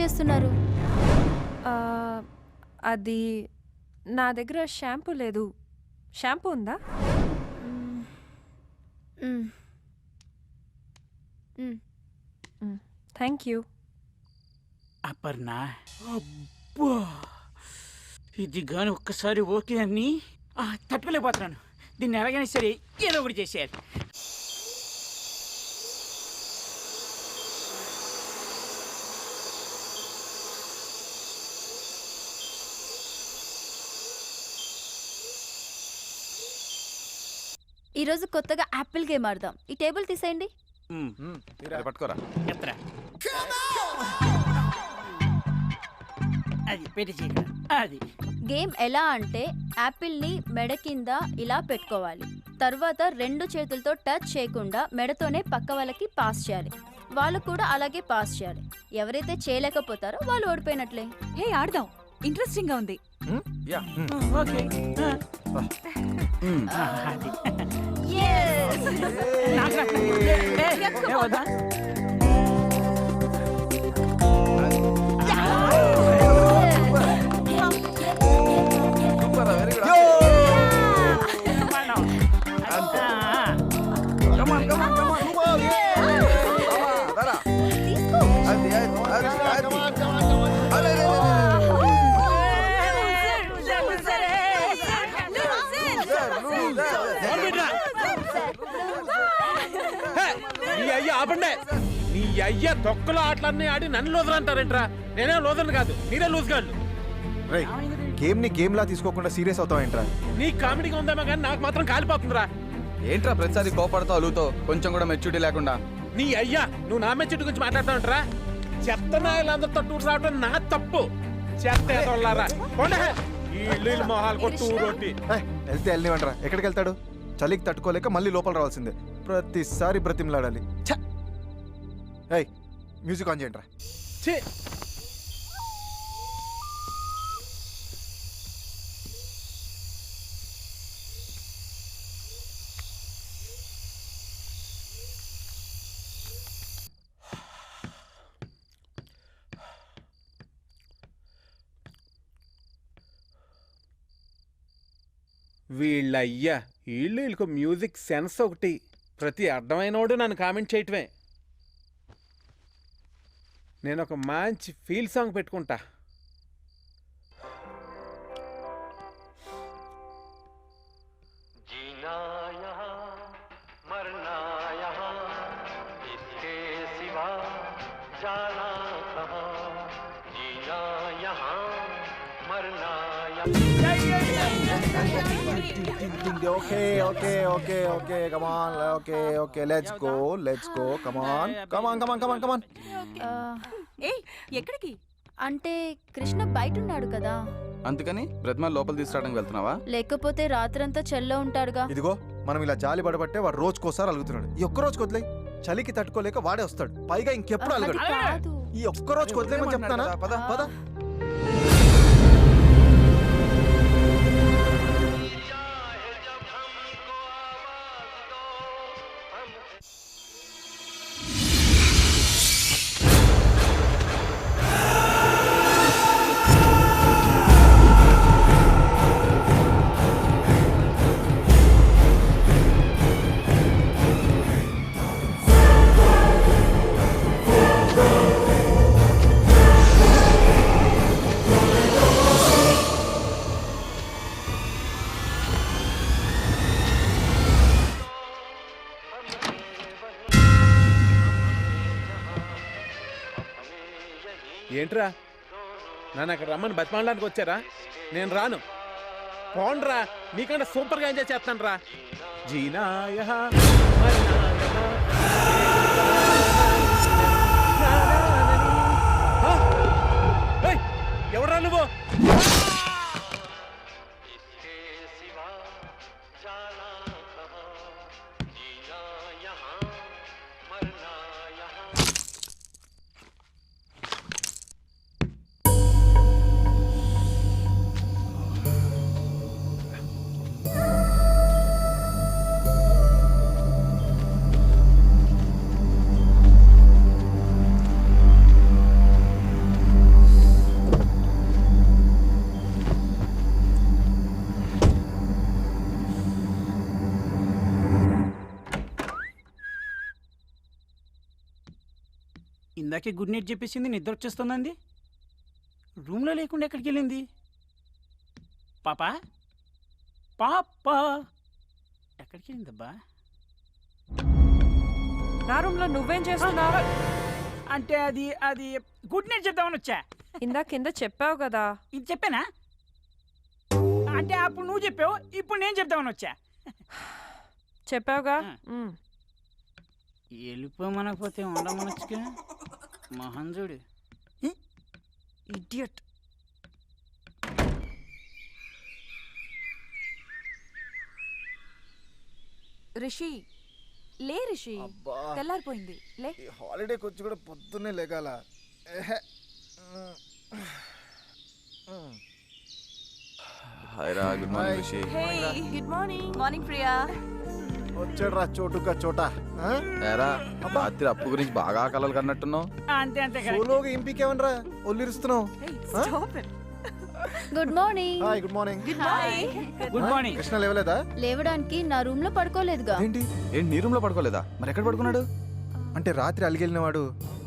చేస్తున్నారు? అది నా దగ్గర షాంపూ లేదు. షాంపూ ఉందా? Thank you. అపర్ణ, అబ్బో ఇది గాని ఒక్కసారి ఓకే అని తట్టుకోలేకపోతున్నాను. దీన్ని ఎలాగైనా సరే ఏదో ఒకటి చేసేయాలి. ఈరోజు కొత్తగా యాపిల్ గేమ్ ఆడదాం. ఈ టేబుల్ తీసేయండి. పట్టుకోరా. అది గేమ్ ఎలా అంటే యాపిల్ని మెడ కింద ఇలా పెట్టుకోవాలి. తర్వాత 2 చేతులతో టచ్ చేయకుండా మెడతోనే పక్క వాళ్ళకి పాస్ చేయాలి. వాళ్ళు కూడా అలాగే పాస్ చేయాలి. ఎవరైతే చేయలేకపోతారో వాళ్ళు ఓడిపోయినట్లే. హే, ఆడదాం. ఇంట్రెస్టింగ్ గా ఉంది. ఓకే. ఆపండి. నీ అయ్య తొక్కలో ఆటలన్నీ ఆడి నన్ను లూజర్ అంటారేంట్రా? నేనే లూజర్ని కాదు, మీరే లూజ్ గాళ్ళు. గేమ్ ని గేమ్ లా తీసుకోకుండా సీరియస్ అవుతావేంట్రా? నీ కామెడీగా ఉందేమో కానీ నాకు మాత్రం కాలిపోతుందిరా. ఏంట్రా ప్రతిసారి కోపడతావు అలుగుతో, కొంచెం కూడా మెచ్యూరిటీ లేకుండా? నీ అయ్యా నువ్వు నా మెచ్యూరిటీ గురించి మాట్లాడతావంటరా? చెత్త నాయలందరితో టూర్ రావటం నా తప్పు. చెత్త ఏదోళ్ళారా ఈ ఇల్లు మొహాలు కొట్టు ఊరొట్టి. వెళ్తే వెళ్ళనివంటరా. ఎక్కడికి వెళ్తాడు? చలికి తట్టుకోలేక మళ్ళీ లోపల రావాల్సిందే. ప్రతిసారి బ్రతిమలాడాలి. మ్యూజిక్ ఆన్ చేయండి రా. వీళ్ళయ్యా వీళ్ళకు మ్యూజిక్ సెన్స్ ఒకటి. ప్రతి అర్థమైనోడు నన్ను కామెంట్ చేయటమే. నేను ఒక మంచి ఫీల్ సాంగ్ పెట్టుకుంటా. Okay, okay, okay, okay, come on, okay, okay, let's go, come on. ఏయ్, ఎక్కడికి? అంటే కృష్ణ బయట ఉన్నాడు కదా, అందుకని బ్రతిమాల లోపల తీసుకురావడానికి వెళ్తున్నావా? లేకపోతే రాత్రంతా చెల్లో ఉంటాడుగా. ఇదిగో మనం ఇలా జాలి పడబట్టే వాడు రోజుకోసారి అలుగుతున్నాడు. ఈ ఒక్క రోజు వదిలే. చలికి తట్టుకోలేక వాడే వస్తాడు. పైగా ఇంకెప్పుడు అలగడు. ఈ ఒక్క రోజు వదిలేమని చెప్తానా? పద పద. ఏంట్రా నన్ను అక్కడ రమ్మని బతిమాలడానికి వచ్చారా? నేను రాను. పోండ్రా, నీకంటే సూపర్గా ఎంజాయ్ చేస్తాను రా. జీనాయ ఎవరా నువ్వు? ఇందాకే గుడ్ నైట్ చెప్పేసింది, నిద్ర వచ్చేస్తుందండి. రూమ్లో లేకుండా ఎక్కడికి వెళ్ళింది? పాపా పాపా ఎక్కడికి వెళ్ళిందబ్బా? నా రూమ్లో నువ్వేం చేస్తున్నావు? అంటే అది అది గుడ్ నైట్ చెప్దామని వచ్చా. ఇందాక కింద చెప్పావు కదా. ఇది చెప్పానా? అంటే అప్పుడు నువ్వు చెప్పావు, ఇప్పుడు నేను చెప్దామని వచ్చా. చెప్పావుగా. వెళ్ళిపోమనకపోతే ఉండమనొచ్చుగా. మహంజుడు ఇడియట్. రిషి లే రిషి, అబ్బా తెల్లారిపోయింది లే. ఈ హాలిడేకి వచ్చి కూడా పొద్దున్నే లేగాల. హాయ్ రా, good morning Rishi. Good morning. Morning Priya. వచ్చాడు రా చోటుగా చోట. ఏరా, రాత్రి అప్పు గురించి బాగా కలలు కన్నట్టున్నావు. అంతే అంతే కదా. సోలోగా ఇంపికేమనరా ఒల్లిరుస్తున్నావు. Good morning. Hi good morning. Good morning. Krishna లేవలేదా? లేవడానికి నా రూమ్ లో పడుకోలేదుగా. ఏంటి ఏంటి నీ రూమ్ లో పడుకోలేదా? మరి ఎక్కడ పడుకున్నాడు? అంటే రాత్రి అలిగెళ్ళిన వాడు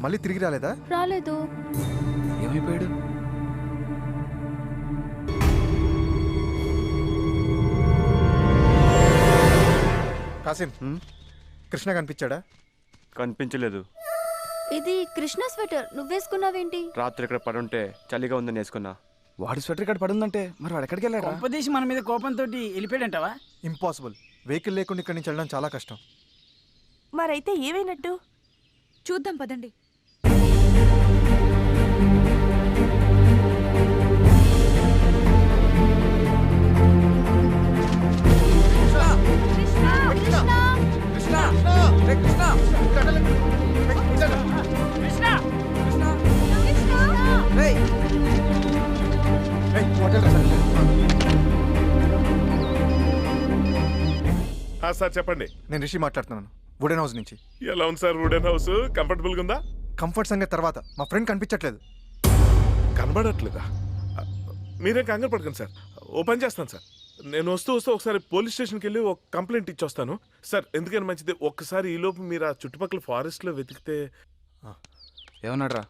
మళ్ళీ తిరిగి రాలేదా? రాలేదు. ఏమైపోయాడు? కాసిం కృష్ణ కనిపించాడా? కనిపించలేదు. ఇది కృష్ణ స్వెటర్ నువ్వేసుకున్నావేంటి? రాత్రి ఇక్కడ పడుంటే చలిగా ఉందని వేసుకున్నా. వాడి స్వెటర్ ఇక్కడ పడుందంటే మరి వాడు ఎక్కడికి వెళ్ళాడు? ఉపదేశం మన మీద కోపంతో వెళ్ళిపోయాడంటావా? ఇంపాసిబుల్. వెహికల్ లేకుండా ఇక్కడి నుంచి వెళ్ళడం చాలా కష్టం. మరైతే ఏమైనట్టు చూద్దాం పదండి. సార్ చెప్పండి. నేను రిషి మాట్లాడుతున్నాను, వుడెన్ హౌస్ నుంచి. ఎలా ఉంది సార్ వుడెన్ హౌస్? కంఫర్టబుల్ గా ఉందా? కంఫర్ట్ సంగతి తర్వాత, మా ఫ్రెండ్ కనిపించట్లేదు. కనబడట్లేదా? మీరేం కంగారు పడకండి సార్, ఓ పని చేస్తాను సార్. నేను వస్తూ ఒకసారి పోలీస్ స్టేషన్కి వెళ్ళి ఒక కంప్లైంట్ ఇచ్చొస్తాను సార్. ఎందుకని మంచిది, ఒక్కసారి ఈలోపు మీరు ఆ చుట్టుపక్కల ఫారెస్ట్లో వెతికితే. ఏమన్నాడు రా?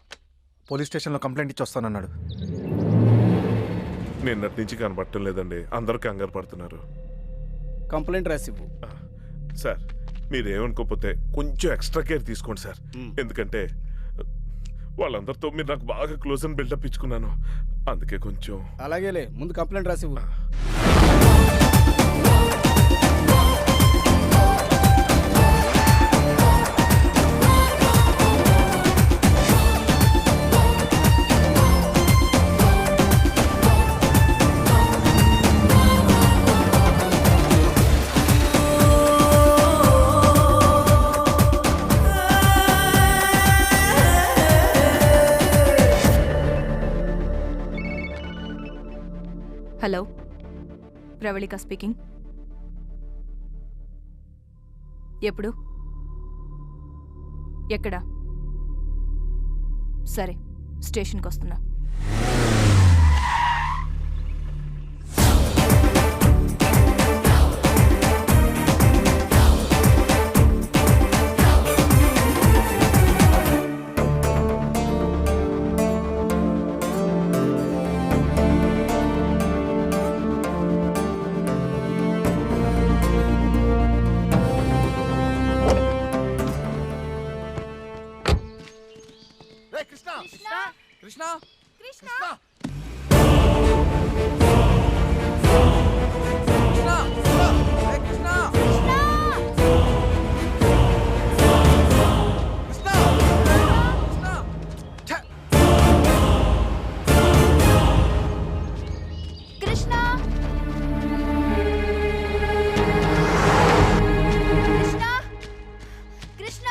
పోలీస్ స్టేషన్లో కంప్లైంట్ ఇచ్చి వస్తానన్నాడు. నిన్నటి నుంచి కనబడటం లేదండి, అందరూ కంగారు పడుతున్నారు. కంప్లైంట్ రాసివ్వు. సార్ మీరేమనుకోకపోతే కొంచెం ఎక్స్ట్రా కేర్ తీసుకోండి సార్. ఎందుకంటే వాళ్ళందరితో మీరు నాకు బాగా క్లోజ్ అని బిల్డప్ ఇచ్చుకున్నాను, అందుకే కొంచెం. అలాగేలే, ముందు కంప్లైంట్ రాసివ్వు. Hello, Pravalika speaking. ఎప్పుడు? ఎక్కడ? సరే, స్టేషన్కి వస్తున్నా. కృష్ణ కృష్ణ కృష్ణ కృష్ణ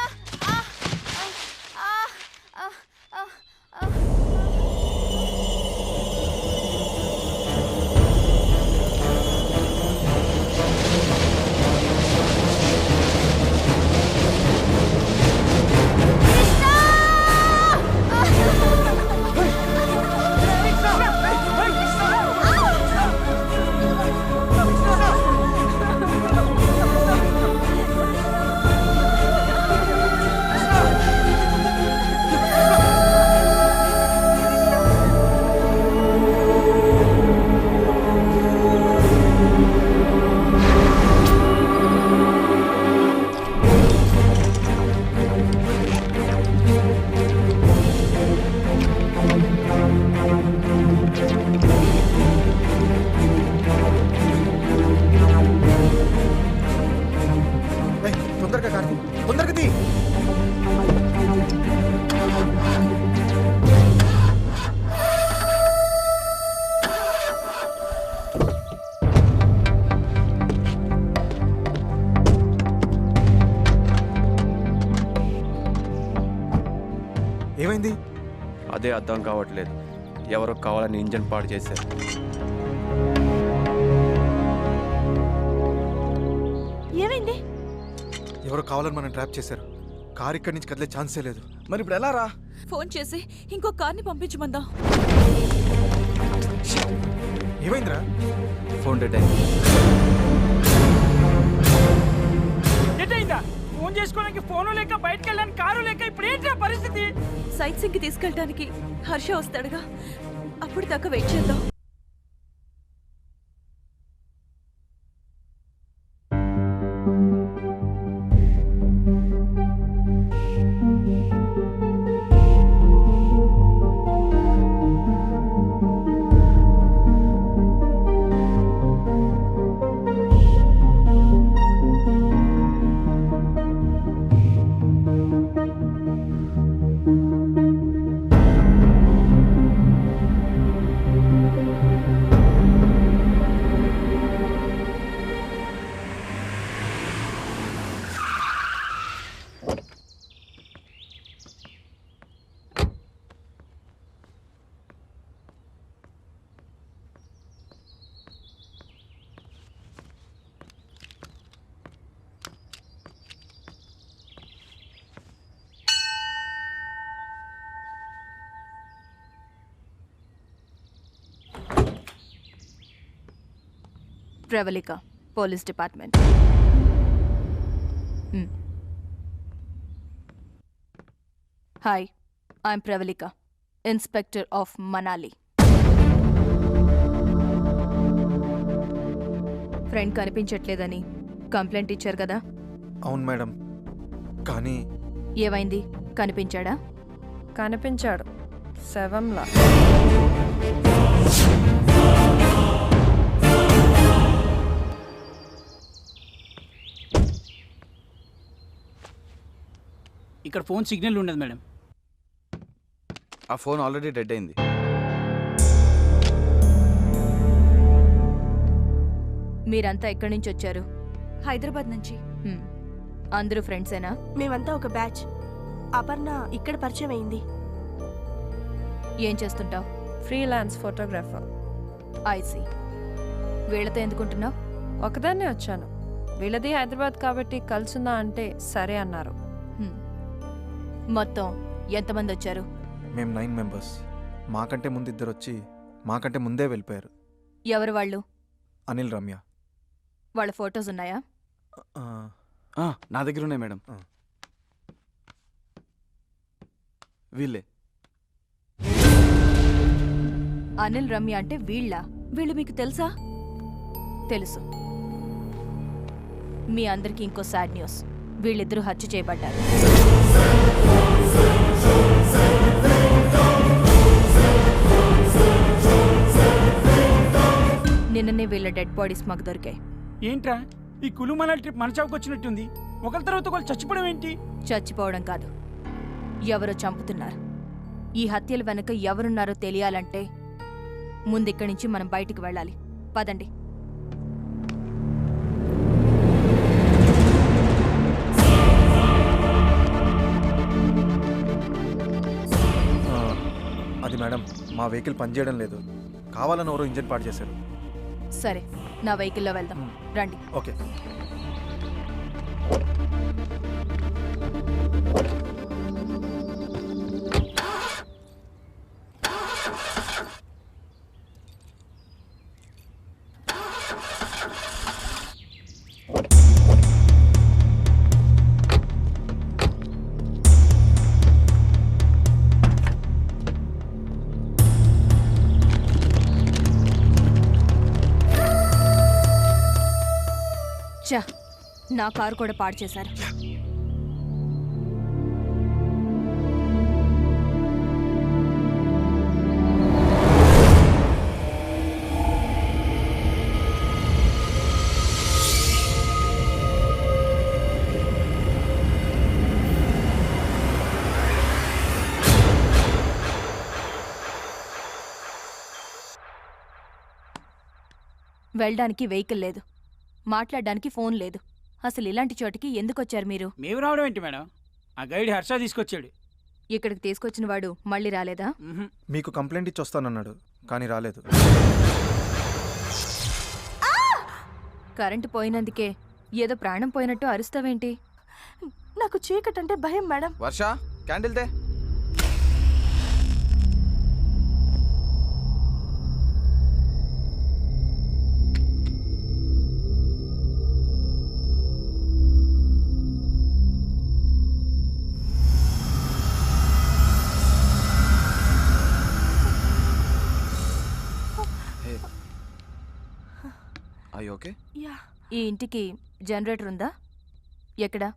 అదే అర్థం కావట్లేదు. ఎవరో కావాలని ఇంజన్ పాడు చేశారు. ఏమైంది? ఎవరో కావాలని మనం ట్రాప్ చేశారు. కార్ ఇక్కడి నుంచి కదిలే ఛాన్సే లేదు. మరి ఇప్పుడు ఎలా రా? ఫోన్ చేసి ఇంకో కార్ని పంపించమందా? ఏమైందిరా? ఫోన్ డెడ్ అయింది. డెడ్ అయిందా? ఫోన్ చేసుకోవడానికి ఫోను లేక బయటకు వెళ్ళడానికి కారు లేక ఇప్పుడు ఏంటి పరిస్థితి? సైట్ సింగ్ కి తీసుకెళ్ళడానికి హర్ష వస్తాడుగా, అప్పుడు దాకా వెయిట్ చేద్దాం. Pravalika, police department. Hi, I'm Pravalika, inspector of Manali. Friend కనిపించట్లేదని కంప్లైంట్ ఇచ్చారు కదా? అవును మేడం, కానీ ఏమైంది? కనిపించాడా? కనిపించాడు శవంలా. ఇక్కడ ఫోన్ సిగ్నల్ ఉండదు మేడం. ఆ ఫోన్ ఆల్రెడీ డెడ్ అయింది. మీరంతా ఎక్కడి నుంచి వచ్చారు? హైదరాబాద్ నుంచి. అందరూ ఫ్రెండ్సేనా? మేమంతా ఒక బ్యాచ్. అపర్ణ ఇక్కడ పరిచయం అయింది. ఏం చేస్తుంటావు? Freelance photographer. ఐసీ. వీళ్ళతో ఎందుకుంటున్నావు? ఒకదాన్నే వచ్చాను. వీళ్ళది హైదరాబాద్ కాబట్టి కలుసుందా అంటే సరే అన్నారు. మొత్తం ఎంతమంది వచ్చారు? మేము 9 మెంబర్స్. మాకంటే ముందు ఇద్దరు వచ్చి మాకంటే ముందే వెళ్ళిపోయారు. ఎవరు వాళ్ళు? అనిల్, రమ్య. వాళ్ళ ఫొటోస్ ఉన్నాయా? నా దగ్గర ఉన్నాయి మేడం. వీళ్ళే. అనిల్, రమ్య అంటే వీళ్ళ? వీళ్ళు మీకు తెలుసా? తెలుసు. మీ అందరికీ ఇంకో సాడ్ న్యూస్. వీళ్ళిద్దరూ హత్య చేయబడ్డారు. నిన్ననే వీళ్ళ డెడ్ బాడీస్ మాకు దొరికాయి. ఏంట్రా ఈ కులు మనాలి ట్రిప్ మన చావుకు వచ్చినట్టుంది. ఒకరి తర్వాత ఒకరు చచ్చిపోవడం ఏంటి? చచ్చిపోవడం కాదు, ఎవరో చంపుతున్నారు. ఈ హత్యల వెనక ఎవరున్నారో తెలియాలంటే ముందిక్కడి నుంచి మనం బయటికి వెళ్ళాలి. పదండి. అది మేడం, మా వెహికల్ పనిచేయడం లేదు. కావాలని ఎవరో ఇంజన్ పాడు చేశారు. సరే, నా వెహికల్లో వెళ్దాం. రండి. ఓకే. చా, నా కారు కూడా పాడు చేశారు. వెళ్ళడానికి వెహికల్ లేదు, మాట్లాడడానికి ఫోన్ లేదు. అసలు ఇలాంటి చోటికి ఎందుకు వచ్చారు మీరు? మేము రావడం ఏంటి మేడం? ఆ గైడ్ హర్ష తీసుకొచ్చాడు. ఇక్కడికి తీసుకొచ్చిన వాడు మళ్ళీ రాలేదా? మీకు కంప్లైంట్ ఇచ్చి వస్తానన్నాడు కానీ రాలేదు. కరెంటు పోయినందుకే ఏదో ప్రాణం పోయినట్టు అరుస్తావేంటి? నాకు చీకటి అంటే భయం మేడం. వర్ష క్యాండిల్ తే. ఓకే. యా. ఈ ఇంటికి జనరేటర్ ఉందా? ఎక్కడా?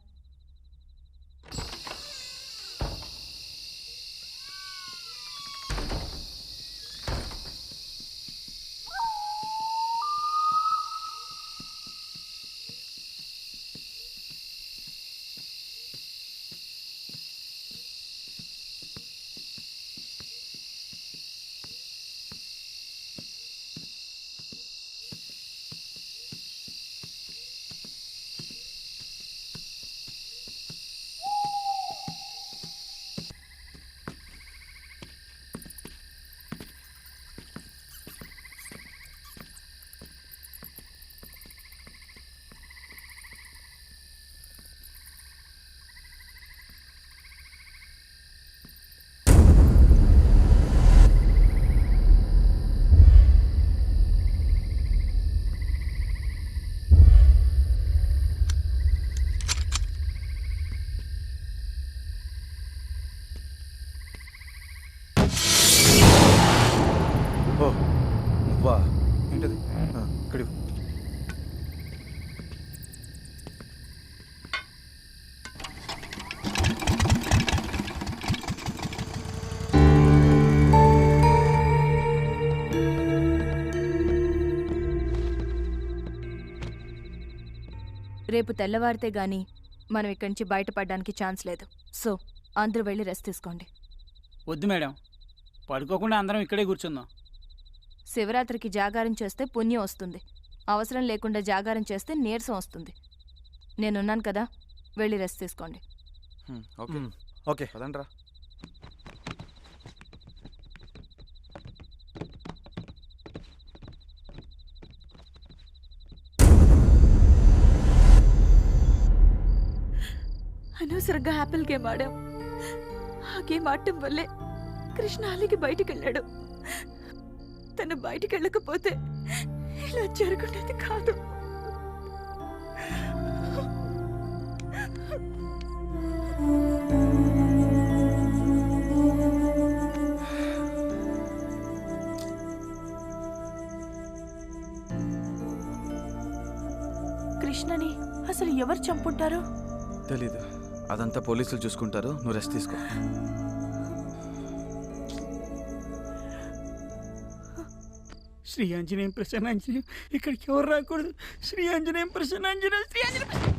ఓ వా ఏంటది? ఇక్కడ రేపు తెల్లవారితే గాని మనం ఇక్కడి నుంచి బయటపడడానికి ఛాన్స్ లేదు. సో అందరూ వెళ్ళి రెస్ట్ తీసుకోండి. వద్దు మేడం, పడుకోకుండా అందరం ఇక్కడే కూర్చుందాం. శివరాత్రికి జాగారం చేస్తే పుణ్యం వస్తుంది. అవసరం లేకుండా జాగారం చేస్తే నీరసం వస్తుంది. నేనున్నాను కదా, వెళ్ళి రెస్ట్ తీసుకోండి. ఓకే ఓకే పదండ్రా. అనవసరంగా యాపిల్ గేమ్ ఆడాం. ఆ గేమ్ ఆడటం వల్లే కృష్ణ అలిగి బయటికి వెళ్ళాడు. తను బయటికి వెళ్ళకపోతే ఇలా జరుగుండేది కాదు. కృష్ణని అసలు ఎవరు చంపుంటారు? తెలీదు, అదంతా పోలీసులు చూసుకుంటారు. నువ్వు రెస్ట్ తీసుకో. శ్రీ ఆంజనేయం ప్రసన్న ఆంజనేయం, ఇక్కడికి ఎవరు రాకూడదు. శ్రీ ఆంజనేయం ప్రసన్న ఆంజనేయం, శ్రీ ఆంజనేయం.